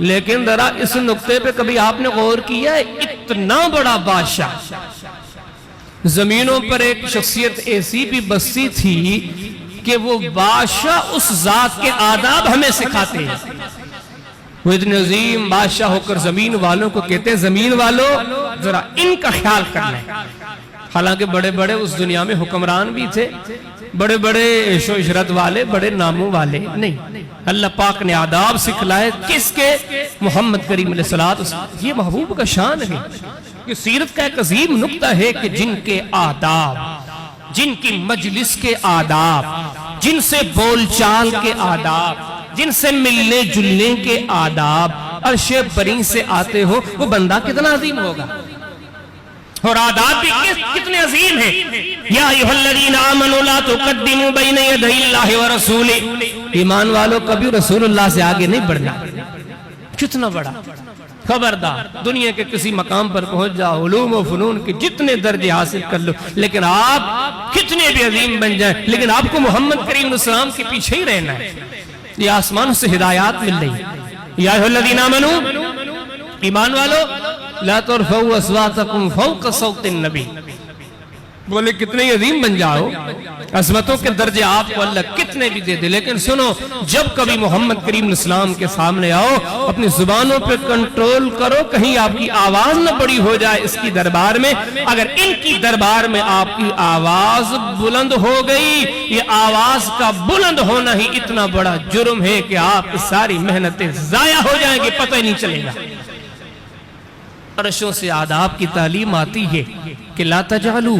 लेकिन जरा इस नुक्ते पे कभी आपने गौर किया है, इतना बड़ा बादशाह, जमीनों पर एक शख्सियत ऐसी भी बसती थी कि वो बादशाह उस जात के आदाब हमें सिखाते हैं। वो इतने अजीम बादशाह होकर जमीन वालों को कहते हैं, जमीन वालों जरा इनका ख्याल करना है। हालांकि बड़े बड़े उस दुनिया में हुक्मरान भी थे, बड़े बड़े ऐशो इशरत वाले, बड़े नामों वाले नहीं। अल्लाह पाक ने आदाब सिखलाए किसके? मोहम्मद करीम अलैहिस्सलाम। ये महबूब का शान है। ये सीरत का एक अजीम नुक्ता है कि जिनके आदाब, जिनकी मजलिस के आदाब, जिनसे बोलचाल के आदाब, जिनसे मिलने जुलने के आदाब अर्शे बरी से आते हो, वो बंदा कितना अजीम होगा। और आदाब भी कितने अजीम हैं। या अय्युहल्लज़ीना आमनू ला तुक़द्दिमू बैना यदैल्लाहि व रसूलिही। ईमान वालों कभी रसूलुल्लाह से आगे नहीं बढ़ना। कितना बड़ा, खबरदार, दुनिया के किसी मकाम पर पहुंच जाओ, उलूम व फनून के जितने दर्जे हासिल कर लो, लेकिन आप कितने भी अजीम बन जाए, लेकिन आपको मोहम्मद करीम सल्लल्लाहु के पीछे ही रहना है। ये आसमान से हिदायत मिल रही। या अय्युहल्लज़ीना आमनू, ईमान वालों, ला तुरफ़ऊ अस्वातकुम फ़ौक़ सौतिन नबी। बोले कितने अजीम बन जाओ, अज़मतों के दर्जे आपको अल्लाह कितने भी दे दे, लेकिन सुनो, जब कभी मोहम्मद करीम इस्लाम के सामने आओ, अपनी जुबानों पे कंट्रोल करो, कहीं आपकी आवाज न बड़ी हो जाए इसकी दरबार में। अगर इनकी दरबार में आपकी आवाज बुलंद हो गई, ये आवाज का बुलंद होना ही इतना बड़ा जुर्म है कि आपकी सारी मेहनतें जाया हो जाएंगी, पता ही नहीं चलेगा। अरशों से आदाब की तालीम आती है कि ला तजालू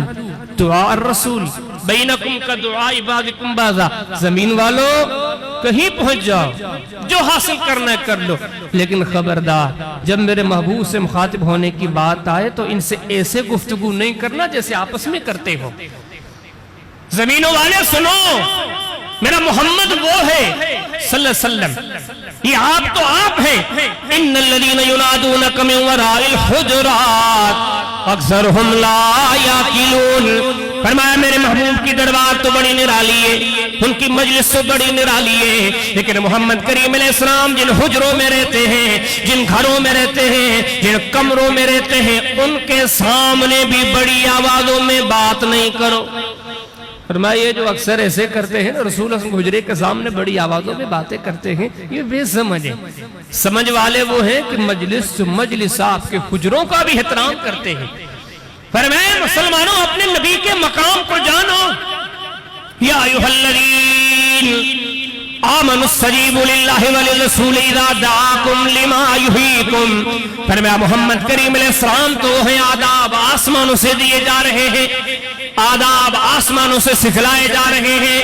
दुआ रसूल बैनकुम का दुआ इबादिकुम बाज़ा। जमीन वालों कहीं पहुंच जाओ, जो हासिल करना है कर लो, लेकिन खबरदार, जब मेरे महबूब से मुखातिब होने की बात आए तो इनसे ऐसे गुफ्तगू नहीं करना जैसे आपस में करते हो। जमीनों वाले सुनो, मेरा मोहम्मद वो है सल्लल्लाहु अलैहि वसल्लम, ये आप तो आप हैं। इन्नल्लज़ीना युनादूनका मिन वराइल हुजुरात अक्सरुहुम ला याक़िलून। फरमाया मेरे महबूब की दरबार तो बड़ी निराली है, उनकी मजलिस तो बड़ी निराली है, लेकिन मोहम्मद करीम अलैहिस्सलाम जिन हुजरों में रहते हैं, जिन घरों में रहते हैं, जिन कमरों में रहते हैं, उनके सामने भी बड़ी आवाजों में बात नहीं करो। फरमाया ये जो अक्सर ऐसे करते हैं ना, रसूल हुजरे के सामने बड़ी आवाजों में बातें करते हैं, ये बेसमझ है। समझ वाले वो हैं कि मजलिस आपके हुजरों का भी एहतराम करते हैं। फरमाया मुसलमानों अपने नबी के मकाम को जानो। या अय्युहल्लज़ीन आमनुस्तजीबू लिल्लाहि व लिर्रसूल इज़ा दआकुम लिमा युहीकुम। फरमाया मोहम्मद करीम अलैहिस्सलाम तो है आदाब आसमानों से दिए जा रहे हैं, आदाब आसमानों से सिखलाए जा रहे हैं।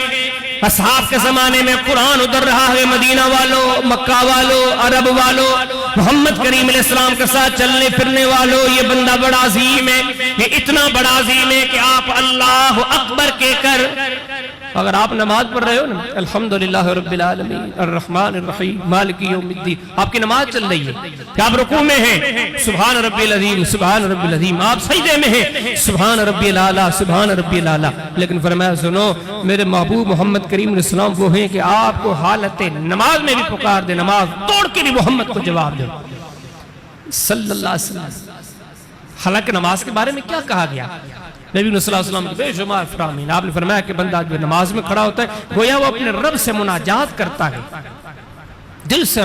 असहाब के जमाने में कुरान उतर रहा है, मदीना वालों, मक्का वालों, अरब वालों, मोहम्मद करीम अलैहिस्सलाम के साथ चलने फिरने वालों, ये बंदा बड़ा अजीम है, ये इतना बड़ा अजीम है कि आप अल्लाह अकबर कहकर, अगर आप नमाज पढ़ रहे हो ना, अल्हम्दुलिल्लाह रब्बिल आलमीन अर्रहमानिर रहीम मालिकी यौमिद्दीन, आपकी नमाज चल रही है कि आप रुकू में हैं, सुभान रब्बिल अज़ीम सुभान रब्बिल अज़ीम, आप सजदे में हैं, सुभान रब्बिल आला सुभान रब्बिल आला। लेकिन फरमाया सुनो, मेरे महबूब मोहम्मद करीम इस्लाम वो हैं कि आपको हालत नमाज में भी पुकार दे, नमाज तोड़ के भी मोहम्मद को जवाब दो सल्लल्लाहु अलैहि वसल्लम। हालांकि नमाज के बारे में क्या कहा गया, नबी सल्लल्लाहु अलैहि वसल्लम के बेशुमार फरामीन। आपने फरमाया कि बंदा जो नमाज में खड़ा होता है, गोया वो अपने रब से मुनाजात करता है, दिल से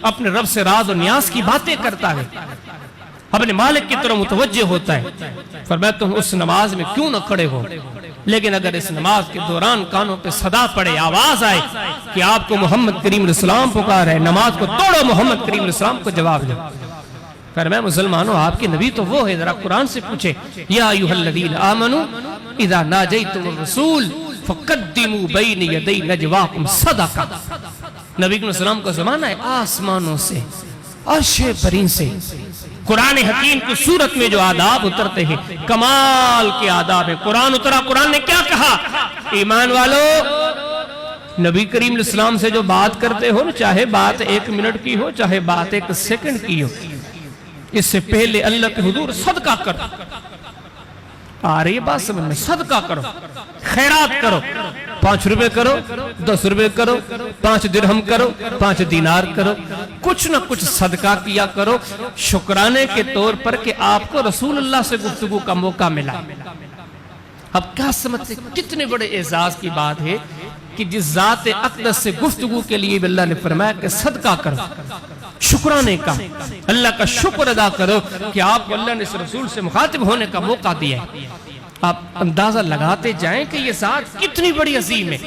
अपने रब से राज और न्यास की बातें करता है, अपने मालिक की तरफ मुतवज्जे होता है। फरमाया तुम उस नमाज में क्यों न खड़े हो, लेकिन अगर इस नमाज के दौरान कानों पे सदा पड़े, आवाज आए कि आपको मोहम्मद करीम अलैहिस्सलाम पुकार है, नमाज को तोड़ो, मोहम्मद करीम अलैहिस्सलाम को जवाब दो। फरमाया मुसलमानों आपके नबी तो वो है, जरा कुरान से पूछे, या अय्युहल्लज़ीना आमनू इज़ा नाजैतुमुर रसूल फक़द्दिमू बैना यदै नजवाकुम सदका। नबी के सलाम का जमाना है, आसमानों से अर्शे बरी से कुरान हकीम की सूरत में जो आदाब उतरते हैं, कमाल के आदाब है। कुरान उतरा, कुरान ने क्या कहा, ईमान वालों नबी करीम इस्लाम से जो बात करते हो, चाहे बात 1 मिनट की हो, चाहे बात 1 सेकंड की हो, इससे पहले अल्लाह के हुजूर सदका करो। आ रही बात समझ में, सदका करो, खैरात करो, 5 रुपए करो, 10 रुपए करो, 5 दिरहम करो, 5 दीनार करो, कुछ ना कुछ सदका किया करो शुक्राने के तौर पर कि आपको रसूलुल्लाह से गुफ्तगू का मौका मिला। अब क्या समझते कितने बड़े एजाज की बात है कि जिस जात अक़दस से गुफ्तगू के लिए अल्लाह ने फरमाया कि सदका करो, शुक्राने का, अल्लाह का शुक्र अदा करो कि आपको अल्लाह ने इस रसूल से मुखातिब होने का मौका दिया है। आप अंदाजा लगाते जाएं कि ये जात कितनी बड़ी अजीम है।